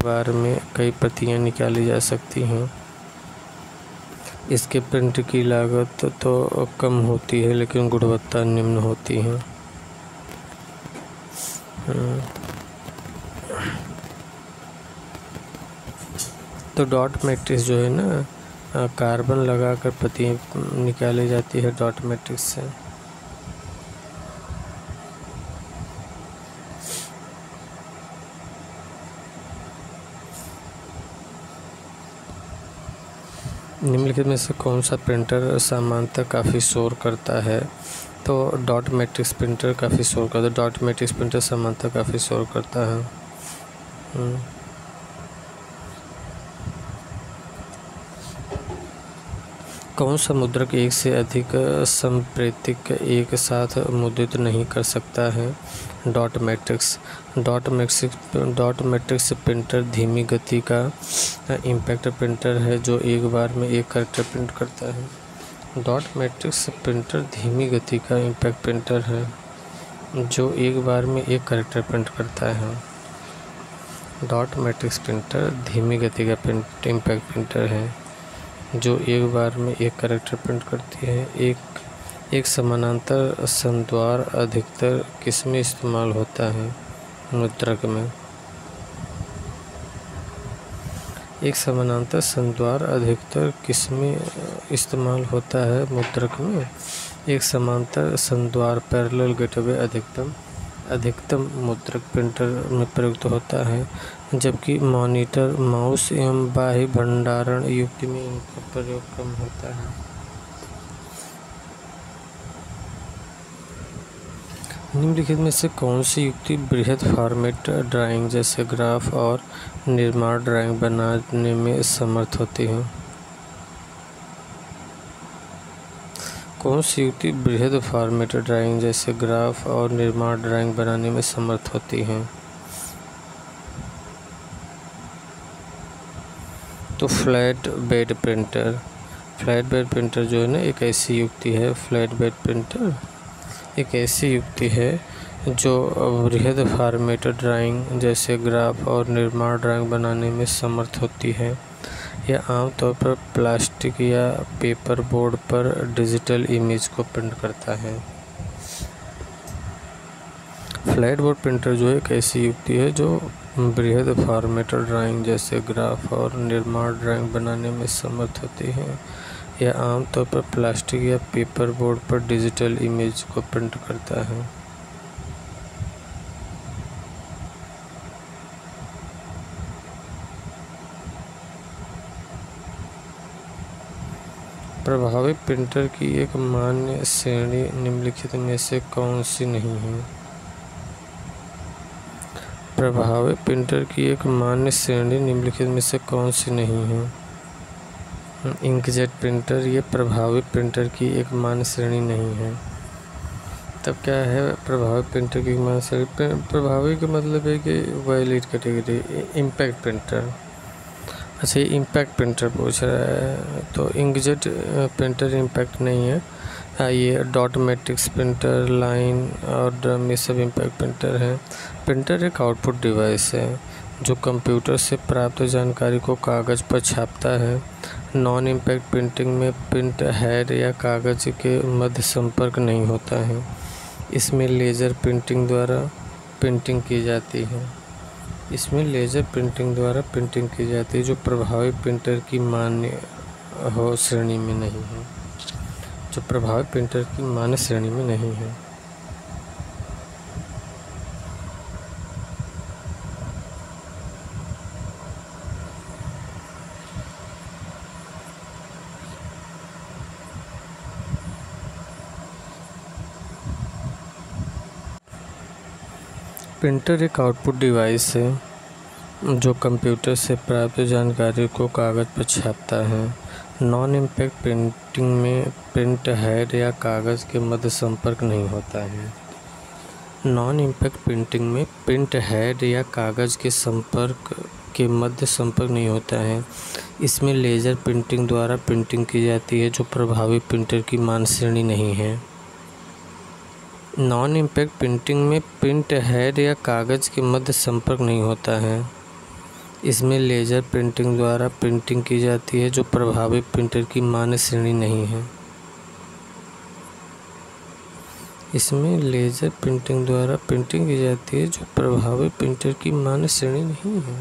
बार में कई प्रतियां निकाली जा सकती हैं। इसके प्रिंट की लागत तो कम होती है लेकिन गुणवत्ता निम्न होती है। तो डॉट मैट्रिक्स जो है ना, कार्बन लगाकर प्रतियां निकाली जाती है डॉट मैट्रिक्स से। निम्नलिखित में से कौन सा प्रिंटर सामान्यतः काफ़ी शोर करता है? तो डॉट मैट्रिक्स प्रिंटर काफ़ी शोर करता है। डॉट मैट्रिक्स प्रिंटर सामान्यतः काफ़ी शोर करता है। कौन सा मुद्रक एक से अधिक संप्रेतिक एक साथ मुद्रित नहीं कर सकता है? Dot matrix. Dot matrix printer धीमी गति का इम्पैक्ट प्रिंटर है जो एक बार में एक कैरेक्टर प्रिंट करता है। डॉट मैट्रिक्स प्रिंटर धीमी गति का इम्पैक्ट प्रिंटर है जो एक बार में एक कैरेक्टर प्रिंट करता है। डॉट मैट्रिक्स प्रिंटर धीमी गति का इम्पैक्ट प्रिंटर है जो एक बार में एक कैरेक्टर प्रिंट करती है। एक समानांतर संद्वार अधिकतर किसमें इस्तेमाल होता है? मुद्रक में। एक समानांतर संद्वार अधिकतर किसमें इस्तेमाल होता है? मुद्रक में। एक समांतर संद्वार पैरेलल गेटवे अधिकतम मुद्रक प्रिंटर में प्रयुक्त होता है, जबकि मॉनिटर, माउस एवं बाह्य भंडारण युक्ति में इनका प्रयोग कम होता है। निम्नलिखित में से कौन सी युक्ति बृहद फॉर्मेट ड्राइंग जैसे ग्राफ और निर्माण ड्राइंग बनाने में समर्थ होती है? कौन सी युक्ति बृहद फॉर्मेट ड्राइंग जैसे ग्राफ और निर्माण ड्राइंग बनाने में समर्थ होती है? तो flat bed printer. Flat bed printer जो है ना, एक ऐसी युक्ति है, फ्लैट बेड प्रिंटर एक ऐसी युक्ति है जो बृहद फॉर्मेट ड्राइंग जैसे ग्राफ और निर्माण ड्राइंग बनाने में समर्थ होती है। यह आमतौर पर प्लास्टिक या पेपर बोर्ड पर डिजिटल इमेज को प्रिंट करता है। फ्लैट बोर्ड प्रिंटर जो है एक ऐसी युक्ति है जो बृहद फॉर्मेट ड्राइंग जैसे ग्राफ और निर्माण ड्राइंग बनाने में समर्थ होती है। यह आमतौर पर प्लास्टिक या पेपर बोर्ड पर डिजिटल इमेज को प्रिंट करता है। प्रभावी प्रिंटर की एक मान्य श्रेणी निम्नलिखित में से कौन सी नहीं है? प्रभावी प्रिंटर की एक मान्य श्रेणी निम्नलिखित में से कौन सी नहीं है? इंकजेट प्रिंटर ये प्रभावी प्रिंटर की एक मान्य श्रेणी नहीं है। तब क्या है प्रभावी प्रिंटर की मान्य श्रेणी? प्रभावी का मतलब है कि वैलिड कैटेगरी। इम्पैक्ट प्रिंटर, अच्छा ये इम्पैक्ट प्रिंटर पूछ रहा है, तो इंकजेट प्रिंटर इम्पैक्ट नहीं है। ये डॉट मैट्रिक्स प्रिंटर, लाइन और ड्रम ये सब इम्पैक्ट प्रिंटर हैं। प्रिंटर एक आउटपुट डिवाइस है जो कंप्यूटर से प्राप्त जानकारी को कागज़ पर छापता है। नॉन इम्पैक्ट प्रिंटिंग में प्रिंट हेड या कागज़ के मध्य संपर्क नहीं होता है। इसमें लेज़र प्रिंटिंग द्वारा प्रिंटिंग की जाती है। जो प्रभावी प्रिंटर की मान्य हो श्रेणी में नहीं है। जो प्रभावी प्रिंटर की मान्य श्रेणी में नहीं है। प्रिंटर एक आउटपुट डिवाइस है जो कंप्यूटर से प्राप्त जानकारी को कागज़ पर छापता है। नॉन इम्पैक्ट प्रिंटिंग में प्रिंट हेड या कागज़ के मध्य संपर्क नहीं होता है। नॉन इम्पैक्ट प्रिंटिंग में प्रिंट हेड या कागज़ के मध्य संपर्क नहीं होता है। इसमें लेज़र प्रिंटिंग द्वारा प्रिंटिंग की जाती है जो प्रभावी प्रिंटर की मान्य श्रेणी नहीं है। नॉन इम्पैक्ट प्रिंटिंग में प्रिंट हेड या कागज़ के मध्य संपर्क नहीं होता है। इसमें लेज़र प्रिंटिंग द्वारा प्रिंटिंग की जाती है जो प्रभावी प्रिंटर की मान्य श्रेणी नहीं है। इसमें लेज़र प्रिंटिंग द्वारा प्रिंटिंग की जाती है जो प्रभावी प्रिंटर की मान्य श्रेणी नहीं है।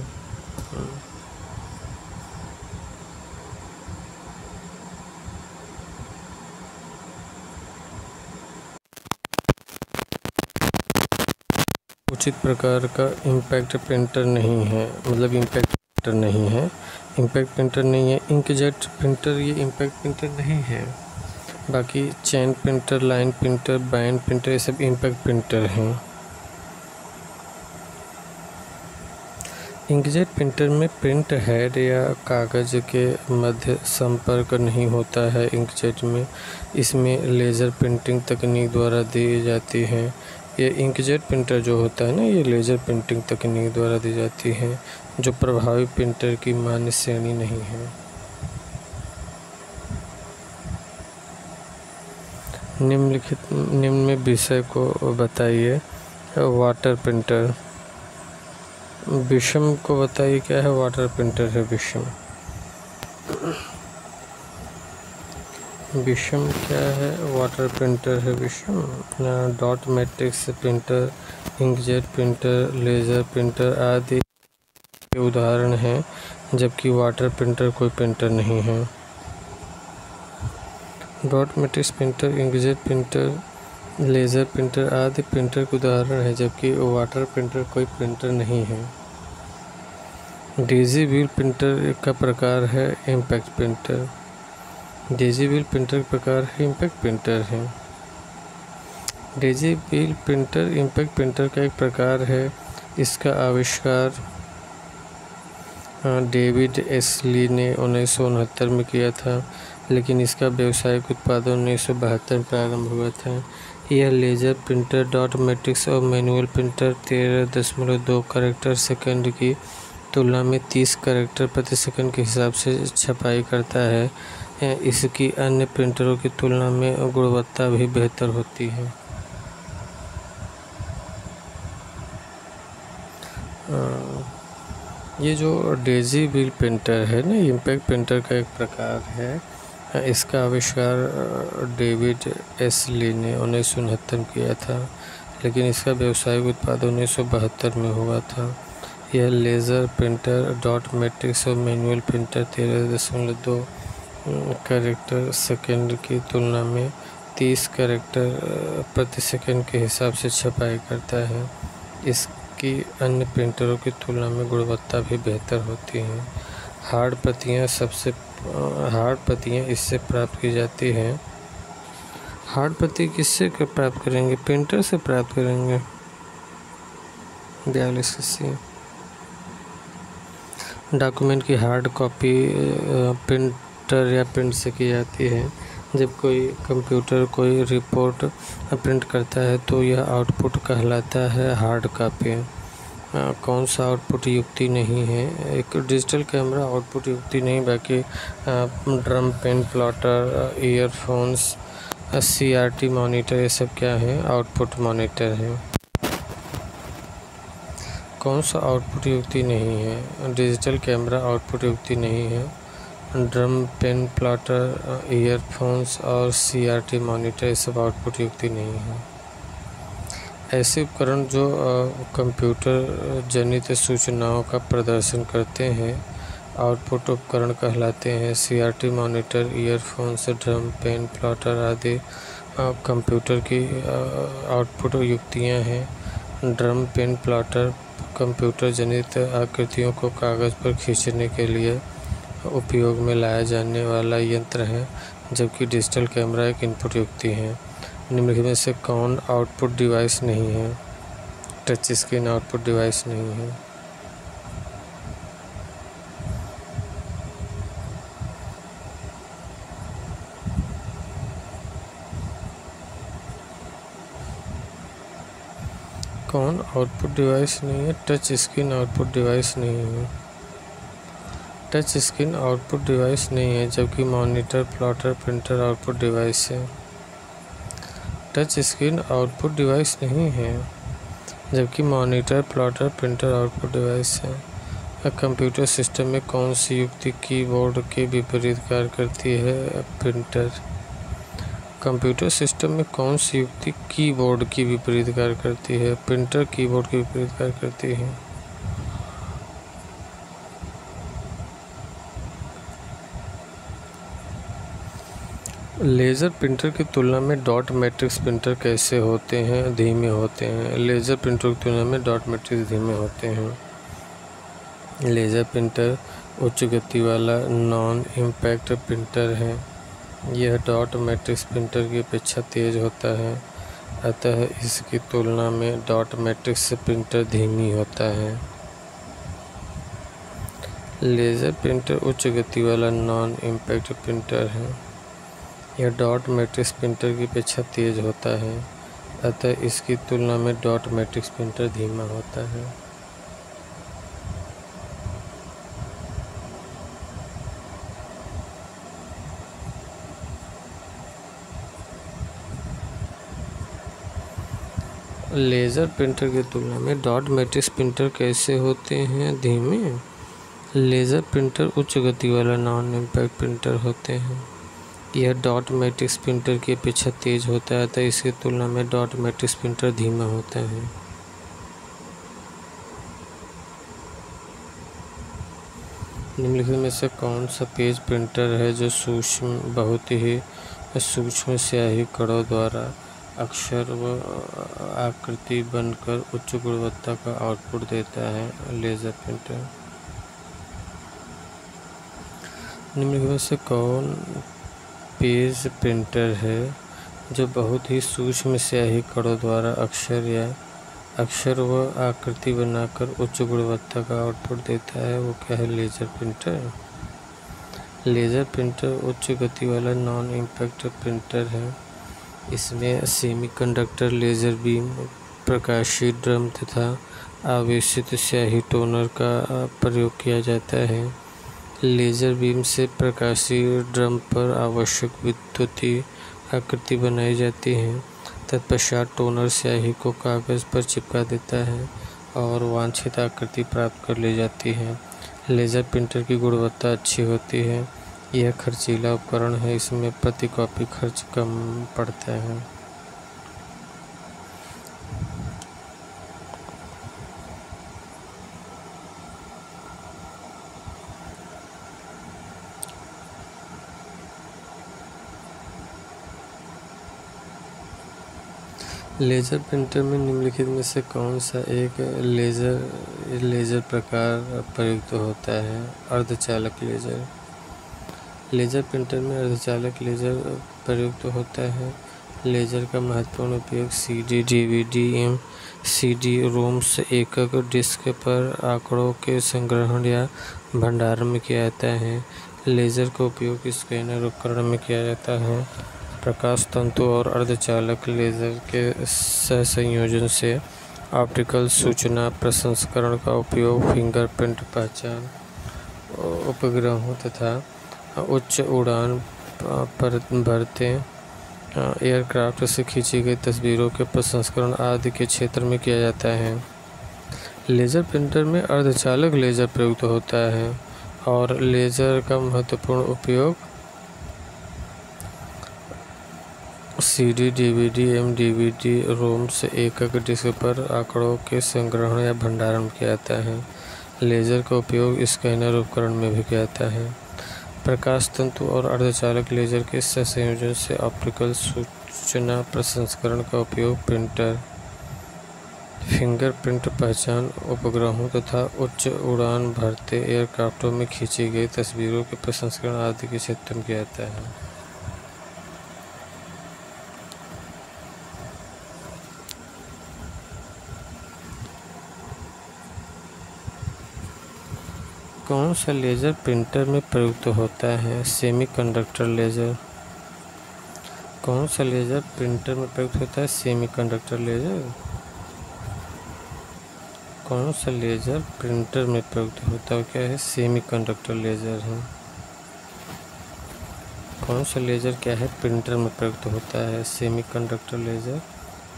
उचित प्रकार का इम्पैक्ट प्रिंटर नहीं है, मतलब इम्पैक्ट प्रिंटर नहीं है, इम्पैक्ट प्रिंटर नहीं है। इंकजेट प्रिंटर ये इम्पैक्ट प्रिंटर नहीं है। बाकी chain printer, line printer, bind printer ये सब इम्पैक्ट प्रिंटर हैं। इंकजेट प्रिंटर में प्रिंट हेड या कागज़ के मध्य संपर्क नहीं होता है। इंकजेट में इसमें लेज़र प्रिंटिंग तकनीक द्वारा दी जाती है। ये इंकजेट प्रिंटर जो होता है ना, ये लेज़र प्रिंटिंग तकनीक द्वारा दी जाती है जो प्रभावी प्रिंटर की मान्य श्रेणी नहीं है। निम्न में विषय को बताइए। Water printer. विषम को बताइए क्या है वाटर प्रिंटर है। विषम क्या है? वाटर प्रिंटर है विषम। Dot matrix printer, inkjet printer, laser printer आदि के उदाहरण हैं, जबकि वाटर प्रिंटर कोई प्रिंटर नहीं है। Dot matrix printer, inkjet printer, laser printer आदि प्रिंटर के उदाहरण है, जबकि वाटर प्रिंटर कोई प्रिंटर नहीं है। डेज़ी व्हील प्रिंटर का प्रकार है impact printer. Daisy wheel printer का प्रकार है इम्पैक्ट प्रिंटर है। Daisy wheel printer impact printer का एक प्रकार है। इसका आविष्कार डेविड एस ली ने 1969 में किया था, लेकिन इसका व्यावसायिक उत्पादन 1972 में प्रारंभ हुआ था। यह लेज़र प्रिंटर डॉट मैट्रिक्स और मैनुअल प्रिंटर 13.2 कैरेक्टर सेकंड की तुलना में 30 कैरेक्टर प्रति सेकंड के हिसाब से छपाई करता है। इसकी अन्य प्रिंटरों की तुलना में गुणवत्ता भी बेहतर होती है। ये जो डेज़ी व्हील प्रिंटर है ना, इम्पैक्ट प्रिंटर का एक प्रकार है। इसका आविष्कार डेविड एस ली ने 1969 में किया था, लेकिन इसका व्यावसायिक उत्पादन 1972 में हुआ था। यह लेज़र प्रिंटर डॉट मैट्रिक्स और मैनुअल प्रिंटर 13.2 कैरेक्टर सेकंड की तुलना में 30 कैरेक्टर प्रति सेकंड के हिसाब से छपाई करता है। इसकी अन्य प्रिंटरों की तुलना में गुणवत्ता भी बेहतर होती है। हार्ड प्रतियाँ इससे प्राप्त की जाती हैं। हार्ड प्रति किससे प्राप्त करेंगे? प्रिंटर से प्राप्त करेंगे। 42 डॉक्यूमेंट की हार्ड कॉपी प्रिंटर या प्रिंट से की जाती है। जब कोई कंप्यूटर कोई रिपोर्ट प्रिंट करता है तो यह आउटपुट कहलाता है हार्ड कॉपी। कौन सा आउटपुट युक्ति नहीं है? एक डिजिटल कैमरा आउटपुट युक्ति नहीं, बाकी drum pen plotter, earphones, CRT monitor ये सब क्या है? आउटपुट मॉनिटर है। कौन सा आउटपुट युक्ति नहीं है? डिजिटल कैमरा आउटपुट युक्ति नहीं है। ड्रम पेन प्लॉटर, ईयरफोन्स और CRT मॉनिटर ये सब आउटपुट युक्ति नहीं है। ऐसे उपकरण जो कंप्यूटर जनित सूचनाओं का प्रदर्शन करते हैं आउटपुट उपकरण कहलाते हैं। CRT monitor, earphones, drum pen plotter आदि कंप्यूटर की आउटपुट युक्तियाँ हैं। ड्रम पेन प्लॉटर कंप्यूटर जनित आकृतियों को कागज़ पर खींचने के लिए उपयोग में लाया जाने वाला यंत्र है, जबकि डिजिटल कैमरा एक इनपुट युक्ति है। निम्नलिखित में से कौन आउटपुट डिवाइस नहीं है? टच स्क्रीन आउटपुट डिवाइस नहीं है। कौन आउटपुट डिवाइस नहीं है? टच स्क्रीन आउटपुट डिवाइस नहीं है। टच स्क्रीन आउटपुट डिवाइस नहीं है, जबकि monitor, plotter, printer output device है। टच स्क्रीन आउटपुट डिवाइस नहीं है, जबकि monitor, plotter, printer output device है। कंप्यूटर सिस्टम में कौन सी युक्ति कीबोर्ड के विपरीत कार्य करती है? प्रिंटर। कंप्यूटर सिस्टम में कौन सी युक्ति कीबोर्ड की विपरीत कार्य करती है? प्रिंटर कीबोर्ड के विपरीत कार्य करती है। लेज़र प्रिंटर की तुलना में डॉट मैट्रिक्स प्रिंटर कैसे होते हैं? धीमे होते हैं। लेज़र प्रिंटर की तुलना में डॉट मैट्रिक्स धीमे होते हैं। लेज़र प्रिंटर उच्च गति वाला नॉन इम्पैक्ट प्रिंटर है। यह डॉट मैट्रिक्स प्रिंटर की अपेक्षा तेज़ होता है, अतः इसकी तुलना में डॉट मैट्रिक्स प्रिंटर धीमी होता है। लेज़र प्रिंटर उच्च गति वाला नॉन इम्पैक्ट प्रिंटर है। यह डॉट मैट्रिक्स प्रिंटर की अपेक्षा तेज़ होता है, अतः इसकी तुलना में डॉट मैट्रिक्स प्रिंटर धीमा होता है। लेज़र प्रिंटर की तुलना में डॉट मैट्रिक्स प्रिंटर कैसे होते हैं? धीमे। लेज़र प्रिंटर उच्च गति वाला नॉन इम्पैक्ट प्रिंटर होते हैं। यह डॉट मैट्रिक्स प्रिंटर की अपेक्षा तेज़ होता है, तो इसकी तुलना में डॉट मैट्रिक्स प्रिंटर धीमा होता है। निम्नलिखित में से कौन सा पेज प्रिंटर है जो बहुत ही सूक्ष्म स्याही कणों द्वारा अक्षर व आकृति बनकर उच्च गुणवत्ता का आउटपुट देता है? Laser printer. निम्नलिखित में से कौन पेज प्रिंटर है जो बहुत ही सूक्ष्म स्याही कणों द्वारा अक्षर व आकृति बनाकर उच्च गुणवत्ता का आउटपुट देता है? वो क्या है? Laser printer. लेज़र प्रिंटर उच्च गति वाला नॉन इम्पैक्ट प्रिंटर है। इसमें सेमीकंडक्टर लेज़र बीम, प्रकाशीय ड्रम तथा आवेशित स्याही टोनर का प्रयोग किया जाता है। लेज़र बीम से प्रकाशीय ड्रम पर आवश्यक विद्युतीय आकृति बनाई जाती है। तत्पश्चात टोनर स्याही को कागज़ पर चिपका देता है और वांछित आकृति प्राप्त कर ली जाती है। लेज़र प्रिंटर की गुणवत्ता अच्छी होती है। यह खर्चीला उपकरण है, इसमें प्रति कॉपी खर्च कम पड़ता है। लेज़र प्रिंटर में निम्नलिखित में से कौन सा एक लेज़र प्रकार प्रयुक्त होता है? अर्धचालक लेज़र। लेज़र प्रिंटर में अर्धचालक लेज़र प्रयुक्त होता है। लेज़र का महत्वपूर्ण उपयोग CD, DVD, CD रोम्स एकक डिस्क पर आंकड़ों के संग्रहण या भंडारण में किया जाता है। लेज़र का उपयोग स्कैनर उपकरण में किया जाता है। प्रकाश तंतु और अर्धचालक लेज़र के सहसंयोजन से ऑप्टिकल सूचना प्रसंस्करण का उपयोग फिंगरप्रिंट पहचान उपग्रहों तथा उच्च उड़ान भरते एयरक्राफ्ट से खींची गई तस्वीरों के प्रसंस्करण आदि के क्षेत्र में किया जाता है। लेज़र प्रिंटर में अर्धचालक लेज़र प्रयुक्त होता है और लेज़र का महत्वपूर्ण उपयोग CD, DVD, DVD रोम्स एकक डिस्क पर आंकड़ों के संग्रहण या भंडारण में किया जाता है। लेज़र का उपयोग स्कैनर उपकरण में भी किया जाता है। प्रकाश तंतु और अर्धचालक लेज़र के संयोजन से ऑप्टिकल सूचना प्रसंस्करण का उपयोग प्रिंटर, फिंगरप्रिंट पहचान उपग्रहों तथा उच्च उड़ान भरते एयरक्राफ्टों में खींची गई तस्वीरों के प्रसंस्करण आदि के क्षेत्र में किया जाता है। कौन सा लेज़र प्रिंटर में प्रयुक्त होता है? Semiconductor laser. कौन सा लेज़र प्रिंटर में प्रयुक्त होता है? Semiconductor laser. कौन सा लेज़र प्रिंटर में प्रयुक्त होता है? क्या है? सेमीकंडक्टर लेज़र है। कौन सा लेज़र क्या है? प्रिंटर में प्रयुक्त होता है। सेमीकंडक्टर लेज़र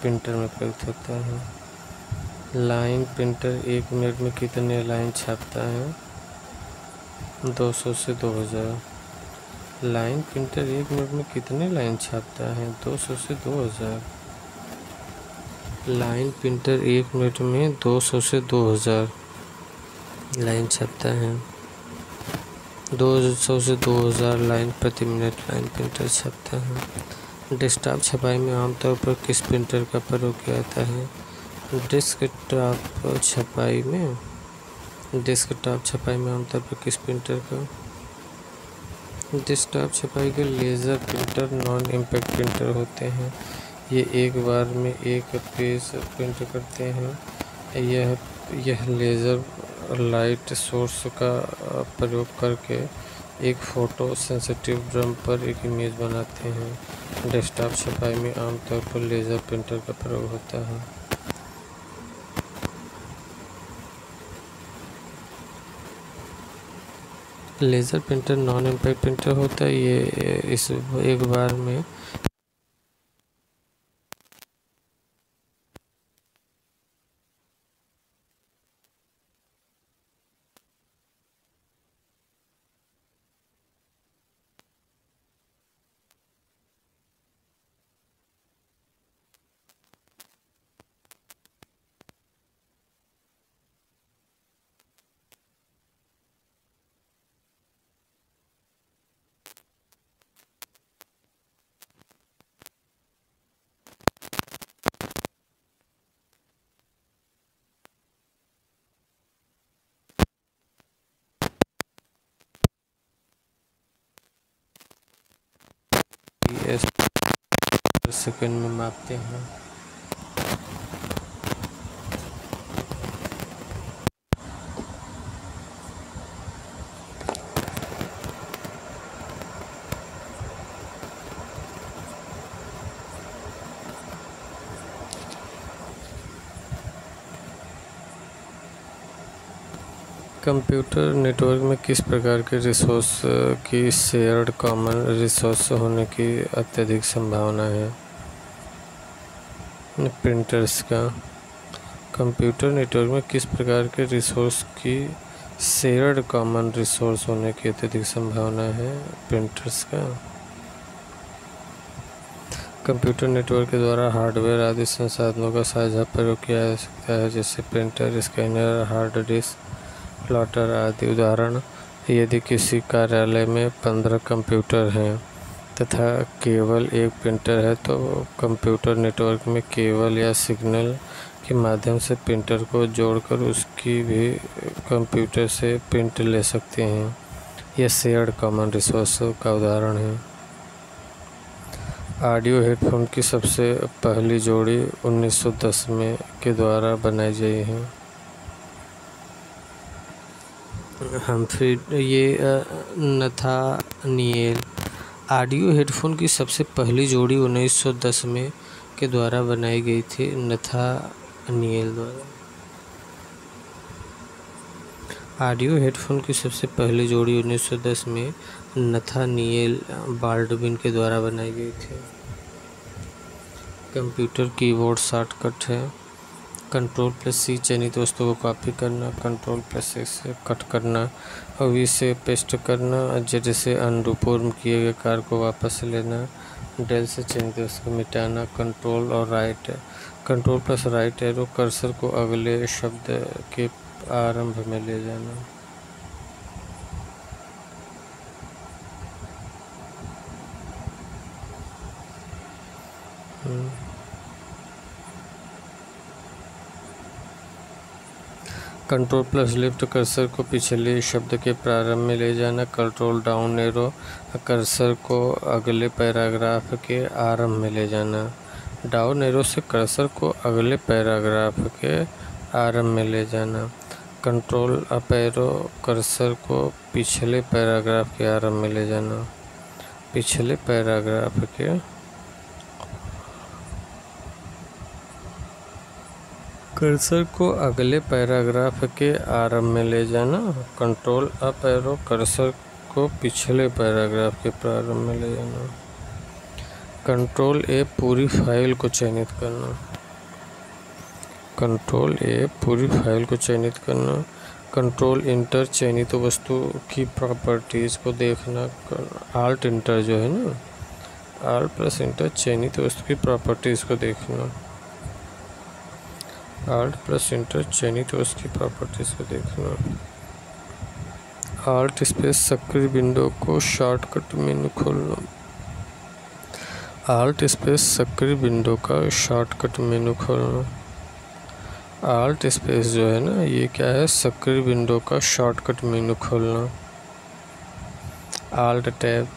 प्रिंटर में प्रयुक्त होता है। लाइन प्रिंटर 1 मिनट में कितने लाइन छापता है? 200 से 2000। लाइन प्रिंटर 1 मिनट में कितने लाइन छापता है? 200 से 2000। लाइन प्रिंटर 1 मिनट में 200 से 2000 लाइन छापता है। 200 से 2000 लाइन प्रति मिनट लाइन प्रिंटर छपता है। डेस्कटॉप छपाई में आमतौर पर किस प्रिंटर का प्रयोग किया जाता है? डेस्कटॉप छपाई में आमतौर पर किस प्रिंटर का? डेस्कटॉप छपाई के laser printer non impact printer होते हैं। ये एक बार में एक पेज प्रिंट करते हैं। यह लेज़र लाइट सोर्स का प्रयोग करके एक फ़ोटो सेंसिटिव ड्रम पर एक इमेज बनाते हैं। डेस्कटॉप छपाई में आमतौर पर लेज़र प्रिंटर का प्रयोग होता है। Laser printer non impact printer होता है। ये इस एक बार में सेकंड में मापते हैं। कंप्यूटर नेटवर्क में किस प्रकार के रिसोर्स की शेयर्ड कॉमन रिसोर्स होने की अत्यधिक संभावना है? प्रिंटर्स का। कंप्यूटर नेटवर्क में किस प्रकार के रिसोर्स की शेयर्ड कॉमन रिसोर्स होने की अत्यधिक संभावना है? प्रिंटर्स का। कंप्यूटर नेटवर्क के द्वारा हार्डवेयर आदि संसाधनों का साझा प्रयोग किया जा सकता है, जैसे printer, scanner, hard disk, plotter आदि। उदाहरण: यदि किसी कार्यालय में 15 कंप्यूटर हैं तथा केवल एक प्रिंटर है तो कंप्यूटर नेटवर्क में केबल या सिग्नल के माध्यम से प्रिंटर को जोड़कर उसकी भी कंप्यूटर से प्रिंट ले सकते हैं। यह शेयर्ड कॉमन रिसोर्स का उदाहरण है। ऑडियो हेडफोन की सबसे पहली जोड़ी 1910 में के द्वारा बनाई गई है। नथानिएल। ऑडियो हेडफोन की सबसे पहली जोड़ी 1910 में के द्वारा बनाई गई थी, नथानिएल द्वारा। ऑडियो हेडफोन की सबसे पहली जोड़ी 1910 में नथानिएल बाल्डविन के द्वारा बनाई गई थी। कंप्यूटर कीबोर्ड शॉर्टकट है। Ctrl+C चयनित वस्तु को कॉपी करना, Ctrl+X से कट करना और V से पेस्ट करना, Z से अनडू पूर्व किए गए कार्य को वापस लेना, डेल से चयनित वस्तु को मिटाना, Ctrl+राइट एरो कर्सर को अगले शब्द के आरंभ में ले जाना। Ctrl+लेफ्ट कर्सर को पिछले शब्द के प्रारंभ में ले जाना, Ctrl डाउन एरो कर्सर को अगले पैराग्राफ के आरंभ में ले जाना। डाउन एरो से कर्सर को अगले पैराग्राफ के आरंभ में ले जाना। Ctrl अप एरो कर्सर को पिछले पैराग्राफ के आरंभ में ले जाना। पिछले पैराग्राफ के कर्सर को अगले पैराग्राफ के आरंभ में ले जाना। Ctrl अप एरो कर्सर को पिछले पैराग्राफ के प्रारंभ में ले जाना। Ctrl A पूरी फाइल को चयनित करना। कंट्रोल ए पूरी फाइल को चयनित करना, कंट्रोल इंटर चयनित वस्तु की प्रॉपर्टीज़ को देखना, आल्ट इंटर जो है ना, आल्ट प्लस इंटर चयनित वस्तु की प्रॉपर्टीज़ को देखना, आल्ट प्लस इंटर चयनित वस्तु की प्रॉपर्टीज़ को देखना। आल्ट स्पेस सक्रिय विंडो को शॉर्टकट मेनू खोलना, आल्ट स्पेस सक्रिय विंडो का शॉर्टकट मेनू खोलना। आल्ट स्पेस जो है ना, ये क्या है, सक्रिय विंडो का शॉर्टकट मेनू खोलना। आल्ट टैब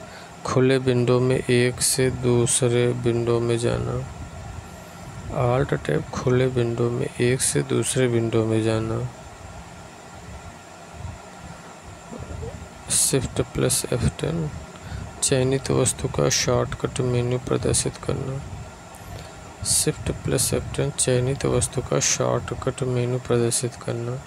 खुले विंडो में एक से दूसरे विंडो में जाना, आल्ट टैब खुले विंडो में एक से दूसरे विंडो में जाना। शिफ्ट प्लस F10 चयनित वस्तु का शॉर्टकट मेनू प्रदर्शित करना, शिफ्ट प्लस F10 चयनित वस्तु का शॉर्टकट मेनू प्रदर्शित करना।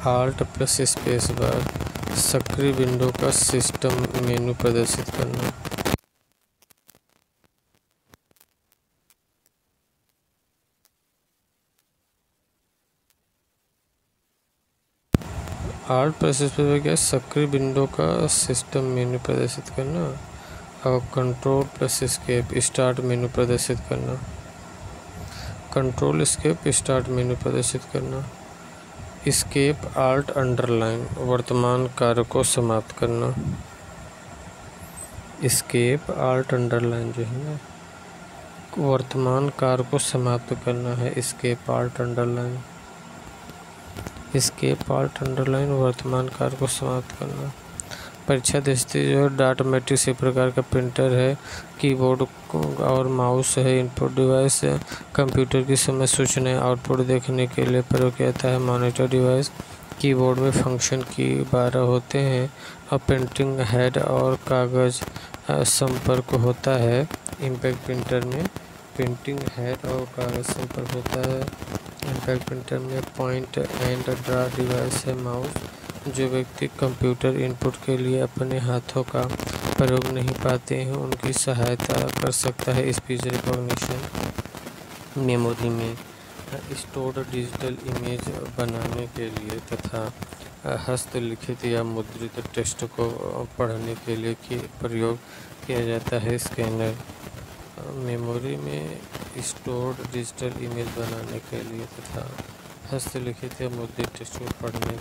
आल्ट प्लस स्पेस बार सक्रिय विंडो का सिस्टम मेनू प्रदर्शित करना। आल्ट प्लस स्पेस क्या, सक्रिय विंडो का सिस्टम मेनू प्रदर्शित करना। और control plus escape start menu प्रदर्शित करना, कंट्रोल एस्केप स्टार्ट मेनू प्रदर्शित करना। एस्केप आल्ट अंडरलाइन वर्तमान कार्य को समाप्त करना, एस्केप आल्ट अंडरलाइन जो है ना, वर्तमान कार्य को समाप्त करना है। Escape alt underline, escape alt underline वर्तमान कार्य को समाप्त करना। परीक्षा दृष्टि जो है डाटा मैट्रिक्स एक प्रकार का प्रिंटर है, कीबोर्ड और माउस है, इनपुट डिवाइस है। कंप्यूटर की समय सूचनाएं आउटपुट देखने के लिए प्रयोग किया जाता है। मॉनिटर डिवाइस, कीबोर्ड में फंक्शन की 12 होते हैं और प्रिंटिंग हेड और कागज़ संपर्क होता है। इम्पैक्ट प्रिंटर में प्रिंटिंग हेड और कागज़ संपर्क होता है। इम्पैक्ट प्रिंटर में पॉइंट एंड ड्रा डिवाइस है। माउस, जो व्यक्ति कंप्यूटर इनपुट के लिए अपने हाथों का प्रयोग नहीं पाते हैं उनकी सहायता कर सकता है। स्पीच रिकॉग्निशन, मेमोरी में स्टोर्ड डिजिटल इमेज बनाने के लिए तथा हस्तलिखित या मुद्रित टेक्स्ट को पढ़ने के लिए प्रयोग किया जाता है। स्कैनर, मेमोरी में स्टोर्ड डिजिटल इमेज बनाने के लिए तथा हस्तलिखित या मुद्रित टेक्स्ट को पढ़ने